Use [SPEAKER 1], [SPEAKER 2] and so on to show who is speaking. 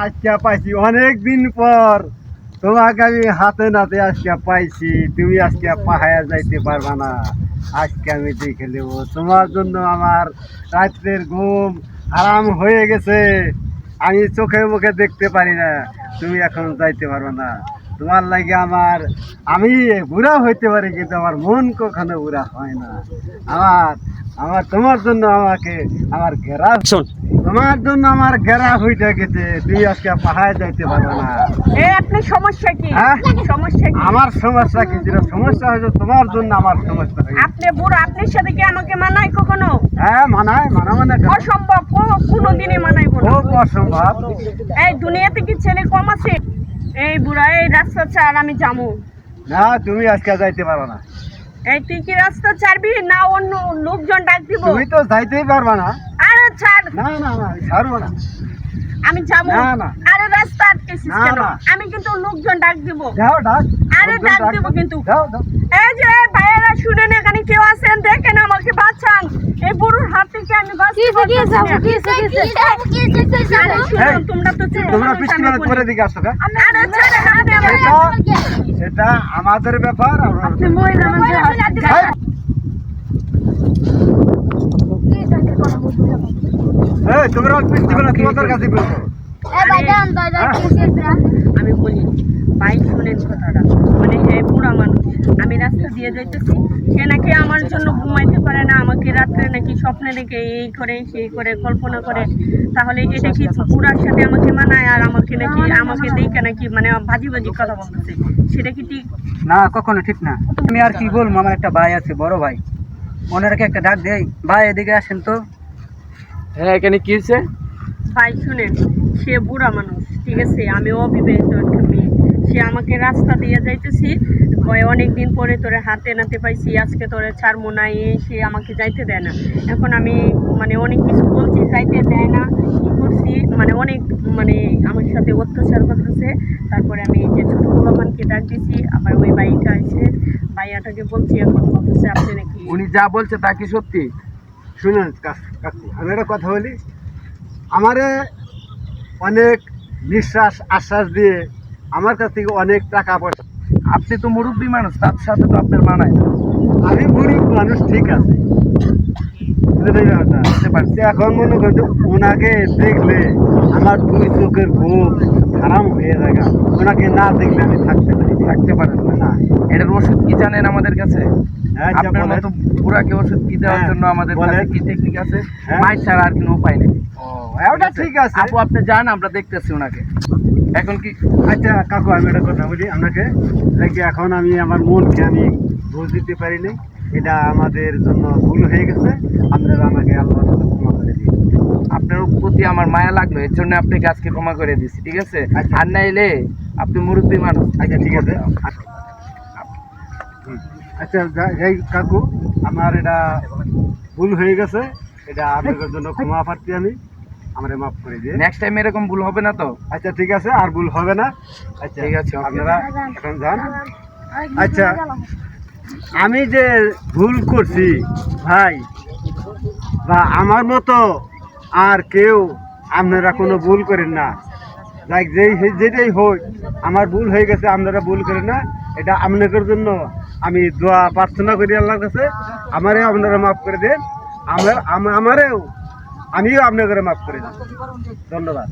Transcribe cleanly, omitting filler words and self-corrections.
[SPEAKER 1] আজকে পাইছি অনেক দিন পর তোমাকে আমি হাতে নাতে আজকে পাইছি। তুমি আজকে পাহাড়ে যাইতে পারবা না। আজকে আমি দেখে নেবো তোমার জন্য আমার রাত্রের ঘুম হারাম হয়ে গেছে। আমি চোখে মুখে দেখতে পারি না। তুমি এখন যাইতে পারবে না। তোমার লাগে আমি বুড়া হইতে পারি কিন্তু আমার মন কখনো বুড়া হয় না। আমার আমার তোমার জন্য আমার ঘেরা শোন, তোমার জন্য আমার ঘেরা হইতে গেছে। তুই আজকে পাহাড়ে যাইতে পারবে না।
[SPEAKER 2] আপনার সমস্যা কি?
[SPEAKER 1] হ্যাঁ?
[SPEAKER 2] সমস্যা কি?
[SPEAKER 1] আমার সমস্যা কি? যেটা সমস্যা হয়েছে তোমার জন্য আমার সমস্যা হয়েছে।
[SPEAKER 2] আপনি বুড়ো, আপনার সাথে কি আমাকে মানায় কখনো?
[SPEAKER 1] হ্যাঁ মানায়, মানে
[SPEAKER 2] অসম্ভব, কোনোদিনই মানাইব না।
[SPEAKER 1] খুব অসম্ভব।
[SPEAKER 2] এই দুনিয়াতে কি ছেলে কম আছে? এই বুড়া, এই রাস্তা ছাড়, আমি যাবো
[SPEAKER 1] না। তুমি আজকে যাইতে পারো না।
[SPEAKER 2] এই তুই কি রাস্তা ছাড়বি না অন্য লোকজন ডাক দিব?
[SPEAKER 1] তুমি তো যাইতেই পারবা না।
[SPEAKER 2] আরে ছাড়,
[SPEAKER 1] না না না, ছাড়বো না।
[SPEAKER 2] আমি যাবো।
[SPEAKER 1] না, না।
[SPEAKER 2] আরে রাস্তা আটকেছিস
[SPEAKER 1] না,
[SPEAKER 2] কেন?
[SPEAKER 1] না।
[SPEAKER 2] আমি কিন্তু লোকজন ডাক দিব।
[SPEAKER 1] যাও ডাক।
[SPEAKER 2] আরে
[SPEAKER 1] লোকজন
[SPEAKER 2] ডাক
[SPEAKER 1] ডাক
[SPEAKER 2] দিব
[SPEAKER 1] দাও।
[SPEAKER 2] কিন্তু।
[SPEAKER 1] যাও দাও।
[SPEAKER 2] এই যে ভাইয়েরা শুনেন, এখানে কেউ আছেন? দেখেন আমাকে বাঁচান। এই বুড়োর হাত থেকে আমি বাঁচতে পারতেছি না। আরে শুনুন,
[SPEAKER 1] এই,
[SPEAKER 2] তোমরা তো ছোট
[SPEAKER 1] তোমরা
[SPEAKER 2] মানুষ,
[SPEAKER 1] বৃষ্টি
[SPEAKER 2] আমি
[SPEAKER 1] মানে
[SPEAKER 2] বলি।
[SPEAKER 1] করে দিকে আসো গা।
[SPEAKER 2] আরে ছাড়েন, আপনি আমার-
[SPEAKER 1] সেটা আমাদের ব্যাপার।
[SPEAKER 2] আপনি মহিলা মানুষের হাত-
[SPEAKER 1] এই, এই, তোমরা বৃষ্টি মানে তোমাদের কাছে বলবো।
[SPEAKER 2] আমি বলি ভাই, শুনেন কথাটা। মানে হ্যাঁ, বুড়া মানুষ, আমি রাস্তা দিয়ে যাইতেছি, সে নাকি আমার জন্য ঘুমাইতে পারে না, আমাকে রাত্রে নাকি স্বপ্নে নাকি এই করে সেই করে কল্পনা করে। তাহলে এটা কি বুড়ার সাথে আমাকে মানায়? আর আমাকে দেখে নাকি মানে ভাজি ভাজি কথা বলতেছে, সেটা কি ঠিক?
[SPEAKER 3] না, কখনো ঠিক না। আমি আর কি বলবো, আমার একটা ভাই আছে, বড় ভাই, মনে রেখে একটা ডাক দেই। ভাই এদিকে আসেন তো।
[SPEAKER 4] হ্যাঁ, এখানে কি হয়েছে?
[SPEAKER 2] ভাই শুনেন, সে বুড়া মানুষ, ঠিক আছে, আমি অবিবাহিত একটা মেয়ে। সে আমাকে রাস্তা দিয়ে যাইতেছি, অনেকদিন পরে তোরে হাতে নাতে পাইছি, আজকে তোরে ছাড়বো না, সে আমাকে যাইতে দেয় না। এখন আমি মানে অনেক কিছু বলছি, যাইতে দেয় না। কি করছি মানে অনেক মানে আমার সাথে অত্যাচার করতেছে। তারপরে আমি এই যে ছোট পোলাপানকে ডাক দিছি, আবার ওই ভাইটা আছে, ভাইয়াটাকে বলছি, এখন বলতেছে আপনি নাকি।
[SPEAKER 4] উনি যা বলছে তা কি সত্যি?
[SPEAKER 1] শুনুন কাকু, আমি একটা কথা বলি। আমারে অনেক নিঃশ্বাস আশ্বাস দিয়ে আমার কাছ থেকে অনেক টাকা পয়সা।
[SPEAKER 4] আপনি তো মুরব্বী মানুষ, তার সাথে তো আপনার মানায় না।
[SPEAKER 1] আমি গরিব মানুষ, ঠিক আছে, বুঝতে পারছি। এখন মনে করছে ওনাকে দেখলে আমার দুই চোখের ঘুম হারাম হয়ে যায়। ওনাকে না দেখলে আমি থাকতে পারি না।
[SPEAKER 4] এটার ওষুধ কি জানেন আমাদের কাছে?
[SPEAKER 1] হ্যাঁ,
[SPEAKER 4] আপনার মতো বুড়াকে ওষুধ কি দেওয়ার
[SPEAKER 1] হ্যাঁ,
[SPEAKER 4] জন্য আমাদের
[SPEAKER 1] বলেন।
[SPEAKER 4] কাছে কি টেকনিক আছে?
[SPEAKER 1] হ্যাঁ।
[SPEAKER 4] মাইর ছাড়া আর কোনো উপায় নেই।
[SPEAKER 1] ওটা ঠিক আছে।
[SPEAKER 4] আপু, আপনি যান, আমরা দেখতেছি ওনাকে। এখন কি?
[SPEAKER 1] আচ্ছা কাকু, আমি একটা কথা বলি আপনাকে। দেখি, এখন আমি আমার মনকে আমি বুঝ দিতে পারিনি। এটা আমাদের জন্য ভুল হয়ে গেছে। আপনারা আমাকে আল্লাহর কাছে ক্ষমা করে দিন।
[SPEAKER 4] আপনার প্রতি আমার মায়া লাগলো, এর জন্য আপনাকে আজকে ক্ষমা করে দিচ্ছি, ঠিক আছে?
[SPEAKER 1] আচ্ছা।
[SPEAKER 4] আর নাইলে আপনি মুরব্বী মানুষ।
[SPEAKER 1] আচ্ছা ঠিক আছে। আচ্ছা যাই কাকু, আমার এটা ভুল হয়ে গেছে। এটা আপনাদের জন্য ক্ষমা প্রার্থী আমি। আমারে মাফ করে দিয়ে।
[SPEAKER 4] নেক্সট টাইম এরকম ভুল হবে না তো?
[SPEAKER 1] আচ্ছা ঠিক আছে, আর ভুল হবে না। আচ্ছা
[SPEAKER 4] ঠিক আছে, okay.
[SPEAKER 1] আপনারা এখন যান। আচ্ছা, আমি যে ভুল করছি ভাই, বা আমার মতো আর কেউ আপনারা কোনো ভুল করেন না। লাইক যেটাই হোক, আমার ভুল হয়ে গেছে, আপনারা ভুল করেন না। এটা আপনাদের জন্য আমি দোয়া প্রার্থনা করি আল্লাহর কাছে। আমারেও আপনারা মাফ করে দেন। আমিও আপনাদের মাফ করে দেন। ধন্যবাদ।